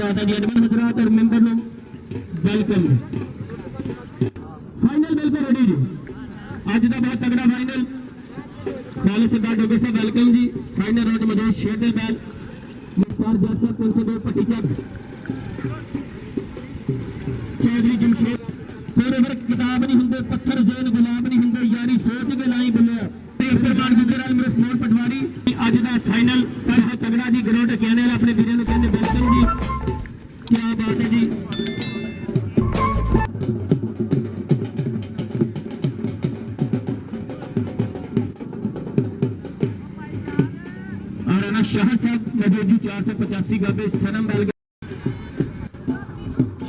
बात है जी एडमिन हजरात और मेंबर नो वेलकम फाइनल बिल्कुल रेडी जी अज का बहुत तगड़ा फाइनल खालिद सरदार डोगर साहब वेलकम जी फाइनल रोज मौजूद शेर बैल मुख्तार जैसा 302 पट्टी चक चौधरी जमशेद तेरे वर्क किताब नहीं होंगे पत्थर जेन गुलाब नहीं होंगे यारी सोच के लाई बोलिया फरमान गुजराल मेरे स्मॉल पटवारी अज का फाइनल पर है तगड़ा जी ग्राउंड कहने वाला अपने वीरों कहने वेलकम जी क्या बात है जी और राणा शाह साहब मौजूद जी 485 गबे सनम बैल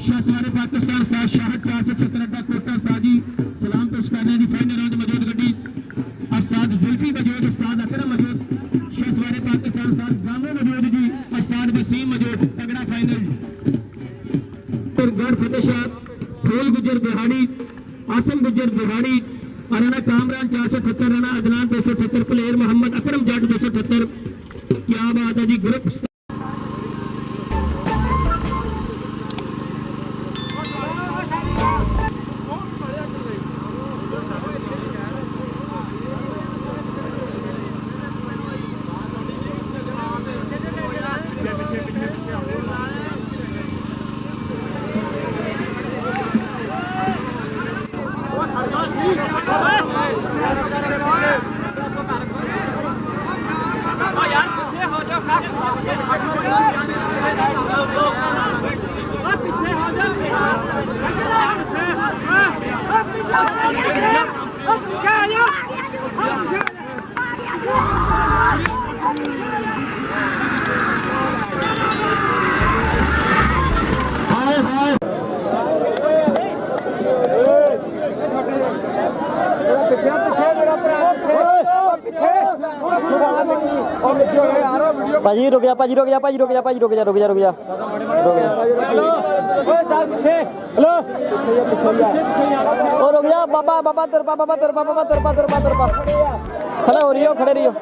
शाहसवारे पाकिस्तान उस्ताद शाह 476 अड्डा कोटा उस्ताद जी सलाम पेश करने की फाइनल राउंड मौजूद गड्डी उस्ताद जुल्फी मौजूद उस्ताद अकरम मौजूद शाहसवारे पाकिस्तान उस्ताद गामो मौजूद जी उस्ताद वसीम मौजूद तगड़ा फाइनल गढ़ फतेह शाह फूल गुजर बिहाड़ी आसम गुजर बिहाड़ी और राणा कामरान 478 राणा अदनान 278 प्लेयर मोहम्मद अकरम जट 278 क्या बात है जी ग्रुप भाजी रुक जा भाजी रुक जा भाजी रुक जा भाजी रुक जा रुक जा रुक जा ओ रुक जा बाबा बाबा तुरपा बाबा तुरपा बाबा तुरपा तुरपा तुरपा खड़े हो रही हो खड़े रही हो